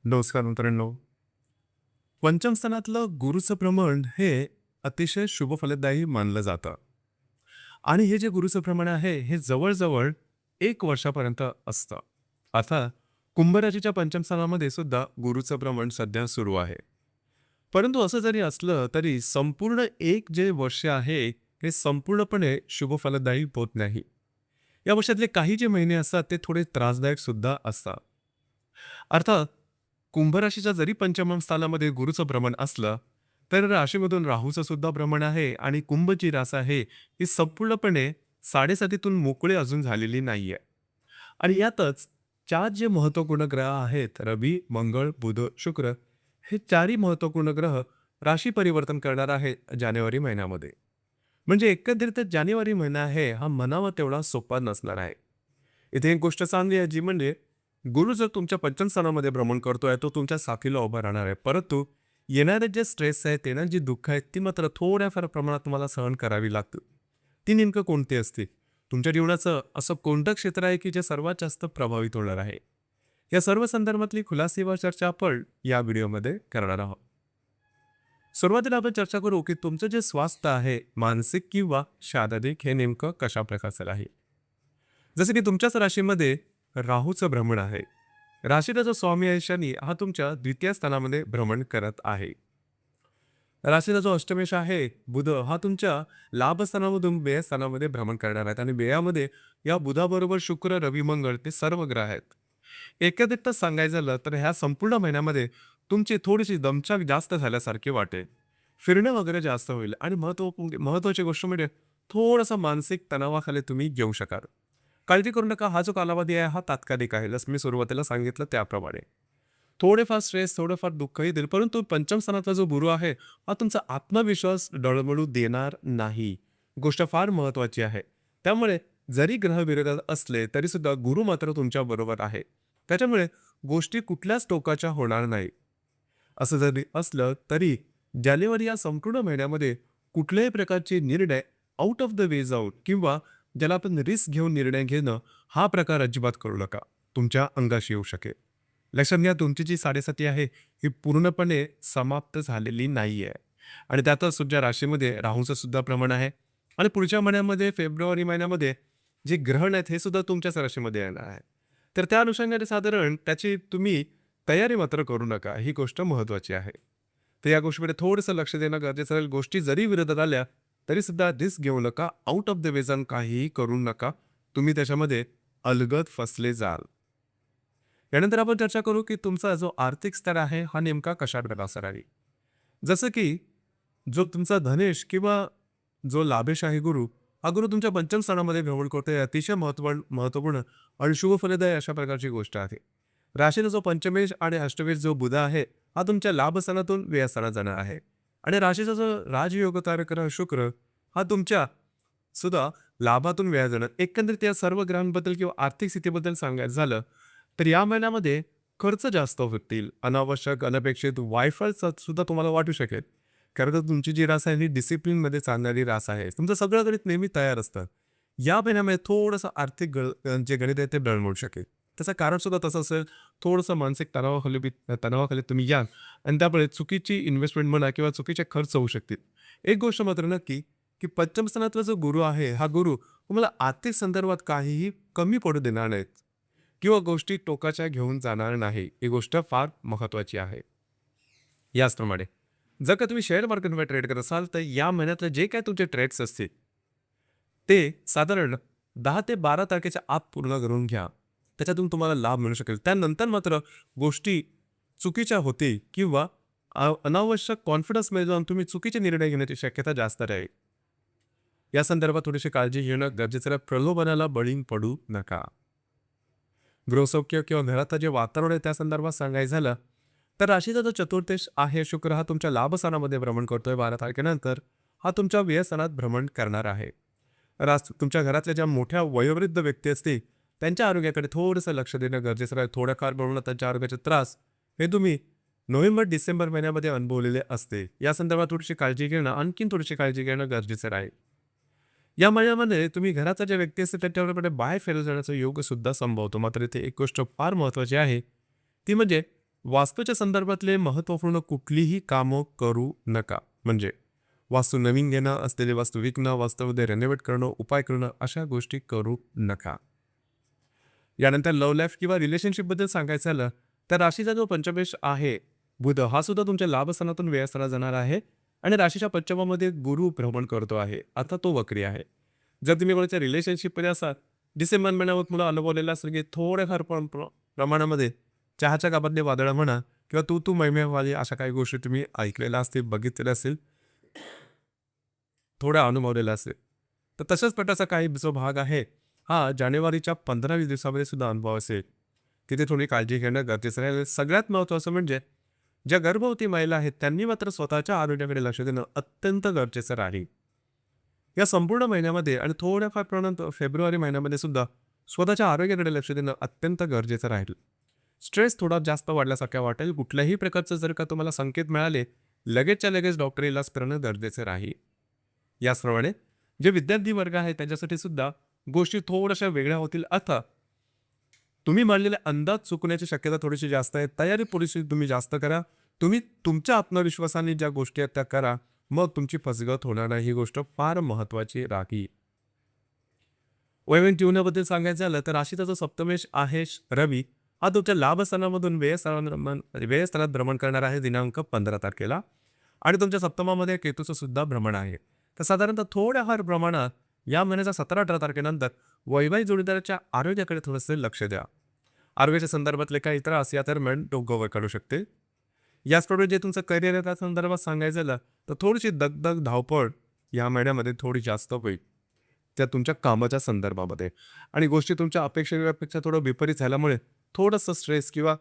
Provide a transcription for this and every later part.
नमस्कार मित्रांनो. पंचम स्थानातलं गुरुचं भ्रमण हे अतिशय शुभफलदायी मानलं जातं आणि हे जे गुरुचं भ्रमण आहे हे जवळजवळ 1 वर्षापर्यंत असतं. आता कुंभ राशीच्या पंचम स्थानामध्ये सुद्धा गुरुचं भ्रमण सध्या सुरू आहे. परंतु असं जरी असलं तरी संपूर्ण एक जे वर्ष आहे हे संपूर्णपणे शुभफलदायी होत नाही. या वर्षातले काही जे महिने असतात ते थोडे त्रासदायक सुद्धा असतात. अर्थात कुंभ राशीच्या जरी पंचम स्थानामध्ये गुरुचं भ्रमण असलं तर राशीमधून राहूचं सुद्धा भ्रमण आहे आणि कुंभची रास आहे ही संपूर्णपणे साडेसातीतून मोकळे अजून झालेली नाहीये. आणि यातच चार जे महत्वपूर्ण ग्रह आहेत रवी, मंगळ, बुध, शुक्र हे चारही महत्वपूर्ण ग्रह राशी परिवर्तन करणार आहेत जानेवारी महिन्यामध्ये. म्हणजे एकंदरीत जानेवारी महिना आहे हा म्हणावा तेवढा सोपा नसणार आहे. इथे एक गोष्ट चांगली आहे जी म्हणजे गुरु जर तुमच्या पंचम स्थानामध्ये भ्रमण करतोय तो तुमच्या साथीला उभा राहणार आहे. परंतु येणारे जे स्ट्रेस आहेत येणारी जी दुःख आहेत ती मात्र थोड्याफार प्रमाणात तुम्हाला सहन करावी लागतील. ती नेमकं कोणती असते? तुमच्या जीवनाचं असं कोणतं क्षेत्र आहे की जे सर्वात जास्त प्रभावित होणार आहे? या सर्व संदर्भातली खुलासेवर चर्चा आपण या व्हिडिओमध्ये करणार आहोत. सुरुवातीला आपण चर्चा करू की तुमचं जे स्वास्थ्य आहे मानसिक किंवा शारीरिक हे नेमकं कशा प्रकारचं आहे. जसं की तुमच्याच राशीमध्ये राहूचं भ्रमण आहे. राशीचा जो स्वामी आहे शनी हा तुमच्या द्वितीय स्थानामध्ये भ्रमण करत आहे. राशीचा जो अष्टमेश आहे बुध हा तुमच्या लाभ स्थानामधून व्यय स्थानामध्ये भ्रमण करणार आहेत आणि व्ययामध्ये या बुधाबरोबर शुक्र, रवी, मंगळ ते सर्व ग्रह आहेत. एकत्रित सांगायचं झालं तर ह्या संपूर्ण महिन्यामध्ये तुमची थोडीशी दमछाक जास्त झाल्यासारखे वाटेल. फिरणं वगैरे जास्त होईल आणि महत्वाची गोष्ट म्हणजे थोडासा मानसिक तणावाखाली तुम्ही घेऊ शकाल. काळजी करू नका, हा जो कालावधी आहे हा तात्कालिक आहे. जसं मी सुरुवातीला सांगितलं त्याप्रमाणे. थोडेफार स्ट्रेस, थोडंफार दुःखही देईल, परंतु पंचम स्थानातला जो गुरु आहे हा तुमचा आत्मविश्वास डळमळू देणार नाही. गोष्ट फार महत्वाची आहे. त्यामुळे जरी ग्रह विरोधात असले तरी सुद्धा गुरु मात्र तुमच्या बरोबर आहे. त्याच्यामुळे गोष्टी कुठल्याच टोकाच्या होणार नाही. असं जरी असलं तरी जानेवारी या संपूर्ण महिन्यामध्ये कुठल्याही प्रकारचे निर्णय आउट ऑफ द वे जाऊन किंवा ज्याला आपण रिस्क घेऊन निर्णय घेणं हा प्रकार अजिबात करू नका. तुमच्या अंगाशी येऊ शकेल. लक्षात घ्या तुमची जी साडेसाती आहे ही पूर्णपणे समाप्त झालेली नाही आहे. आणि त्यातच तुमच्या राशीमध्ये राहूचं सुद्धा प्रमाण आहे. आणि पुढच्या महिन्यामध्ये फेब्रुवारी महिन्यामध्ये जे ग्रहण आहेत हे सुद्धा तुमच्याच राशीमध्ये येणार आहे. तर त्या अनुषंगाने साधारण त्याची तुम्ही तयारी मात्र करू नका. ही गोष्ट महत्त्वाची आहे. तर या गोष्टीकडे थोडंसं लक्ष देणं गरजेचं राहील. गोष्टी जरी विरोधात आल्या तरी सुद्धा रिस्क घेऊ नका. आउट ऑफ द वे जाऊन काहीही करू नका. तुम्ही त्याच्यामध्ये अलगद फसले जाल. यानंतर आपण चर्चा करू की तुमचा जो आर्थिक स्तर आहे हा नेमका कशा प्रकारचा आहे. जसं की जो तुमचा धनेश किंवा जो लाभेश आहे गुरु हा गुरु तुमच्या पंचम स्थानामध्ये भ्रमण करतोय. अतिशय महत्वपूर्ण आणि शुभफलदायी अशा प्रकारची गोष्ट आहे. राशीचा जो पंचमेश आणि अष्टमेश जो बुध आहे हा तुमच्या लाभ स्थानातून व्यय स्थानात जाणार आहे. आणि राशीचा जो राजयोगकारक ग्रह शुक्र हा तुमच्या सुद्धा लाभातून व्यय जाणार. एकंदरीत या सर्व ग्रहांबद्दल किंवा आर्थिक स्थितीबद्दल सांगायचं झालं तर या महिन्यामध्ये खर्च जास्त होतील. अनावश्यक अनपेक्षित वायफाय सुद्धा तुम्हाला वाटू शकेल. कारण तर तुमची जी रास आहे ही डिसिप्लिनमध्ये चालणारी रास आहे. तुमचं सगळं गणित नेहमी तयार असतं. या महिन्यामध्ये थोडंसं आर्थिक जे गणित आहे ते डळमळू शकेल. त्याचं कारण सुद्धा तसं असेल. थोडंसं मानसिक तणावाखाली तुम्ही याल आणि त्यामुळे चुकीची इन्व्हेस्टमेंट म्हणा किंवा चुकीचे खर्च होऊ शकतील. एक गोष्ट मात्र नक्की की पंचम स्थानातला जो गुरु आहे हा गुरु तुम्हाला आर्थिक संदर्भात काहीही कमी पडू देणार नाहीत किंवा गोष्टी टोकाच्या घेऊन जाणार नाही. ही गोष्ट फार महत्त्वाची आहे. याचप्रमाणे जर का तुम्ही शेअर मार्केटमध्ये ट्रेड करत असाल तर या महिन्यातले जे काही तुमचे ट्रेड्स असतील ते साधारण 10 ते 12 तारखेच्या आत पूर्ण करून घ्या. त्याच्यातून तुम्हाला लाभ मिळू शकेल. त्यानंतर मात्र गोष्टी चुकीच्या होतील किंवा अनावश्यक कॉन्फिडन्समध्ये जाऊन तुम्ही चुकीचे निर्णय घेण्याची शक्यता जास्त राहील. या संदर्भात थोडीशी काळजी घेणं गरजेचं आहे. प्रलोभनाला बळी पडू नका. गृहसौख्य किंवा घराचं जे वातावरण आहे त्या संदर्भात सांगायचं झालं तर राशीचा जो चतुर्थेश आहे शुक्र हा तुमच्या लाभस्थानामध्ये भ्रमण करतोय. 12 तारखेनंतर हा तुमच्या व्ययस्थानात भ्रमण करणार आहे. तुमच्या घरातल्या ज्या मोठ्या वयोवृद्ध व्यक्ती असतील त्यांच्या आरोग्याकडे थोडंसं लक्ष देणं गरजेचं आहे. थोड्याफार प्रमाणात त्यांच्या आरोग्याचे त्रास हे तुम्ही नोव्हेंबर-डिसेंबर महिन्यामध्ये अनुभवलेले असते. या संदर्भात थोडीशी काळजी घेणं आणखीन थोडीशी काळजी घेणं गरजेचं राहील. या महिन्यामध्ये तुम्ही घराचा ज्या व्यक्ती असतील त्यांच्याकडे बाहेर फिरत जाण्याचा योग सुद्धा संभवतो. मात्र इथे एक गोष्ट फार महत्त्वाची आहे ती म्हणजे वास्तूच्या संदर्भातले महत्त्वपूर्ण कुठलीही कामं करू नका. म्हणजे वास्तू नवीन घेणं, असलेली वास्तू विकणं, वास्तूमध्ये रेनोव्हेट करणं, उपाय करणं अशा गोष्टी करू नका. यानंतर लव्ह लाईफ किंवा रिलेशनशिपबद्दल सांगायचं झालं तर राशीचा जो पंचमेश आहे बुध हा सुद्धा तुमच्या लाभस्थानातून व्ययस्थानात जाणार आहे आणि राशीच्या पंचमामध्ये गुरु भ्रमण करतो आहे. आता तो वक्री आहे. जर तुम्ही कोणाच्या रिलेशनशिपमध्ये असाल, डिसेंबर महिन्यावर तुम्हाला अनुभवलेलं असेल की थोड्याफार प्रमाणामध्ये चहाच्या कापातले वादळं म्हणा किंवा तू तू मैमेवाली अशा काही गोष्टी तुम्ही ऐकलेल्या असतील, बघितलेल्या असतील, थोड्या अनुभवलेल्या असेल. तर तशाच प्रकारचा काही जो भाग आहे हा जानेवारीच्या 15-20 दिवसामध्ये सुद्धा अनुभव असेल. तिथे थोडी काळजी घेणं गरजेचं आहे. सगळ्यात महत्त्वाचं म्हणजे ज्या गर्भवती महिला आहेत त्यांनी मात्र स्वतःच्या आरोग्याकडे लक्ष देणं अत्यंत गरजेचं राहील. या संपूर्ण महिन्यामध्ये आणि थोड्याफार प्रमाणात फेब्रुवारी महिन्यामध्ये सुद्धा स्वतःच्या आरोग्याकडे लक्ष देणं अत्यंत गरजेचं राहील. स्ट्रेस थोडा जास्त वाढल्यासारखं वाटेल. कुठल्याही प्रकारचं जर का तुम्हाला संकेत मिळाले, लगेचच्या लगेच डॉक्टर इलाज करणं गरजेचं राहील. याचप्रमाणे जे विद्यार्थी वर्ग आहे त्यांच्यासाठी सुद्धा गोष्टी थोड्याशा वेगळ्या होतील. आता तुम्ही मांडलेले अंदाज चुकण्याची शक्यता थोडीशी जास्त आहे. तयारी थोडीशी तुम्ही जास्त करा. तुम्ही तुमच्या आत्मविश्वासाने ज्या गोष्टी आहेत त्या करा. मग तुमची फसगत होणार नाही. ही गोष्ट फार महत्त्वाची राहील. वैवाहिक जीवनाबद्दल सांगायचं झालं तर राशीचा जो सप्तमेश आहे रवी हा तुमच्या लाभस्थानामधून व्ययस्थानात भ्रमण करणार आहे दिनांक 15 तारखेला आणि तुमच्या सप्तमामध्ये केतूचं सुद्धा भ्रमण आहे. तर साधारणतः थोड्याफार प्रमाणात या महिन्याच्या 17-18 तारखेनंतर वैवाहिक जोडीदाराच्या आरोग्याकडे थोडंसं लक्ष द्या. आरोग्याच्या संदर्भातले काही त्रास या दरम्यान डोकं काढू शकते. याचप्रमाणे जे तुमचं करिअर आहे त्या संदर्भात सांगायचं झालं तर थोडीशी दगदग धावपळ या महिन्यामध्ये थोडी जास्त होईल. त्या तुमच्या कामाच्या संदर्भामध्ये आणि गोष्टी तुमच्या अपेक्षेपेक्षा थोडं विपरीत झाल्यामुळे थोडंसं स्ट्रेस किंवा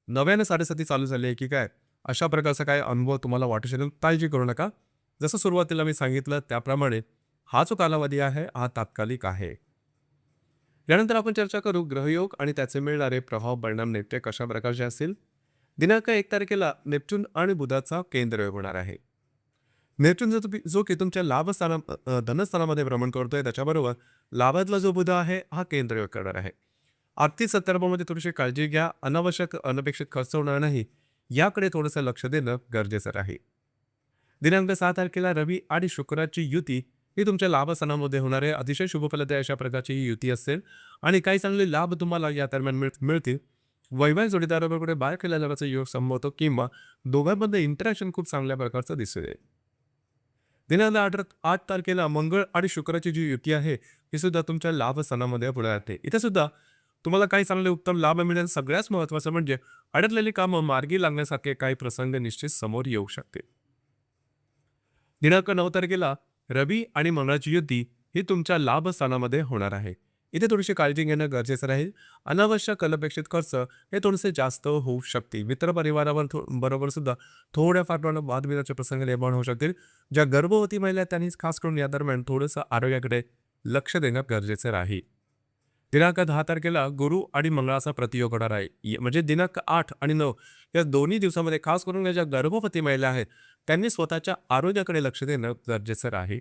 नव्याने साडेसाती चालू झाली आहे की काय अशा प्रकारचा काय अनुभव तुम्हाला वाटू शकेल. काळजी करू नका. जसं सुरुवातीला मी सांगितलं त्याप्रमाणे हा जो कालावधी आहे हा तात्कालिक आहे. यानंतर आपण चर्चा करू ग्रहयोग आणि त्याचे मिळणारे प्रभाव परिणाम नेमके कशा प्रकारचे असतील. दिनांक 1 तारखेला नेपच्यून आणि बुधाचा केंद्रयोग होणार आहे. नेपच्यून जो की तुमच्या धनस्थानामध्ये भ्रमण करतोय त्याच्याबरोबर लाभातला जो बुध आहे हा केंद्रयोग करणार आहे. आर्थिक संदर्भामध्ये थोडीशी काळजी घ्या. अनावश्यक अनपेक्षित खर्च होणार नाही याकडे थोडंसं लक्ष देणं गरजेचं राहील. दिनांक 6 तारखेला रवी आणि शुक्राची युती ही तुमच्या लाभस्थानामध्ये होणार आहे. अतिशय शुभफलदायी अशा प्रकारची ही युती असेल आणि काही चांगले लाभ तुम्हाला या दरम्यान मिळतील. वैवाहिक जोडीदाराबरोबर बाहेर केल्या जाण्याचा योग संभवतो किंवा दोघांमध्ये इंटरॅक्शन खूप चांगल्या प्रकारचं दिसून येईल. दिनांक 8 तारखेला मंगळ आणि शुक्राची जी युती आहे ही सुद्धा तुमच्या लाभस्थानामध्ये पुढे येते. इथे सुद्धा तुम्हाला काही चांगले उत्तम लाभ मिळेल. सगळ्यात महत्त्वाचं म्हणजे अडकलेली कामं मार्गी लागण्यासारखे काही प्रसंग निश्चित समोर येऊ शकते. दिनांक 9 तारखेला रवी आणि मंगळाची युती ही तुमच्या लाभस्थानामध्ये होणार आहे. इथे थोडीशी काळजी घेणं गरजेचं राहील. अनावश्यक अनपेक्षित खर्च हे थोडेसे जास्त होऊ शकतील. मित्रपरिवारावर बरोबर सुद्धा थोड्याफार प्रमाणात वादविवादाचे प्रसंग निर्माण होऊ शकतील. ज्या गर्भवती महिला आहेत त्यांनी खास करून या दरम्यान थोडंसं आरोग्याकडे लक्ष देणं गरजेचं राहील. दिनांक 10 तारखेला गुरु आणि मंगळाचा प्रतियोग होणार आहे. म्हणजे दिनांक 8 आणि 9 या दोन्ही दिवसामध्ये खास करून या ज्या गर्भवती महिला आहेत त्यांनी स्वतःच्या आरोग्याकडे लक्ष देणं गरजेचं आहे.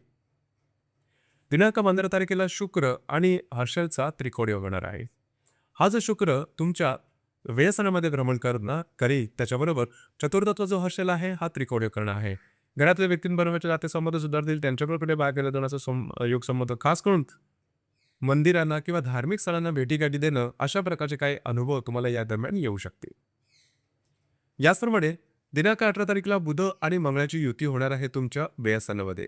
दिनांक 15 तारखेला शुक्र आणि हर्षलचा त्रिकोण होणार आहे. हा जो शुक्र तुमच्या व्यसनामध्ये भ्रमण करेल त्याच्याबरोबर चतुर्थत्व जो हर्षल आहे हा त्रिकोण करणार आहे. घरातल्या व्यक्तींबरोबरचे नातेसंबंध सुधारतील. त्यांच्याकडे बाहेर गेल्या जाण्याचा योग संबंध खास करून मंदिरांना किंवा धार्मिक स्थळांना भेटीगाठी देणं अशा प्रकारचे काही अनुभव तुम्हाला या दरम्यान येऊ शकतील. याचप्रमाणे दिनांक 18 तारखेला बुध आणि मंगळाची युती होणार आहे तुमच्या व्ययस्थानामध्ये.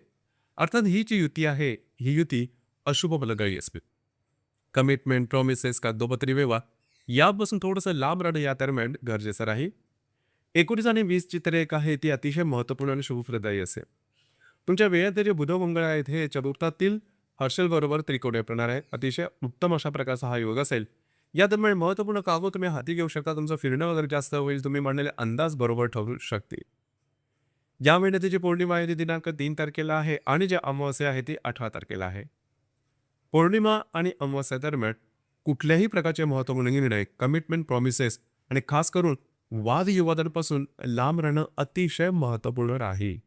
अर्थात ही जी युती आहे ही युती अशुभ फलदायी असते. कमिटमेंट प्रॉमिसेस कागदोपत्री व्यवहार यापासून थोडंसं लांब राहणं या दरम्यान गरजेचं राहील. 19 आणि 20 ची तारीख आहे ती अतिशय महत्त्वपूर्ण आणि शुभफलदायी असेल. तुमच्या वेळात जे बुध मंगळ आहेत हे चतुर्थातील हर्षल बरोबर त्रिकोण येणार आहे. अतिशय उत्तम अशा प्रकारचा हा योग असेल. या दरम्यान महत्त्वपूर्ण कामं तुम्ही हाती घेऊ शकता. तुमचं फिरणं वगैरे जास्त होईल. तुम्ही मांडलेले अंदाज बरोबर ठरू शकतील. या महिन्याची जी पौर्णिमा आहे ती दिनांक 3 तारखेला आहे आणि जी अमावस्या आहे ती 18 तारखेला आहे. पौर्णिमा आणि अमावस्या दरम्यान कुठल्याही प्रकारचे महत्त्वपूर्ण निर्णय, कमिटमेंट, प्रॉमिसेस आणि खास करून वादविवादांपासून लांब राहणं अतिशय महत्त्वपूर्ण राहील.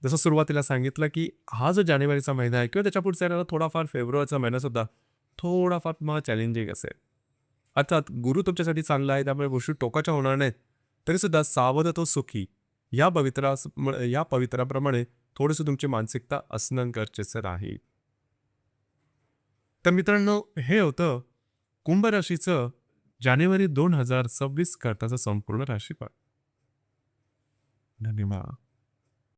जसं सुरुवातीला सांगितलं की हा जो जानेवारीचा महिना आहे किंवा त्याच्या पुढचा येणारा थोडाफार फेब्रुवारीचा महिना सुद्धा थोडाफार तुम्हाला चॅलेंजिंग असेल. अर्थात गुरु तुमच्यासाठी चांगला आहे, त्यामुळे गोष्टी टोकाच्या होणार नाहीत. तरी सुद्धा सावध तो सुखी या पवित्राप्रमाणे थोडंसं तुमची मानसिकता असणं गरजेचं राहील. तर मित्रांनो, हे होतं कुंभ राशीचं जानेवारी 2026 करताचं संपूर्ण राशीफळ. धन्यवाद.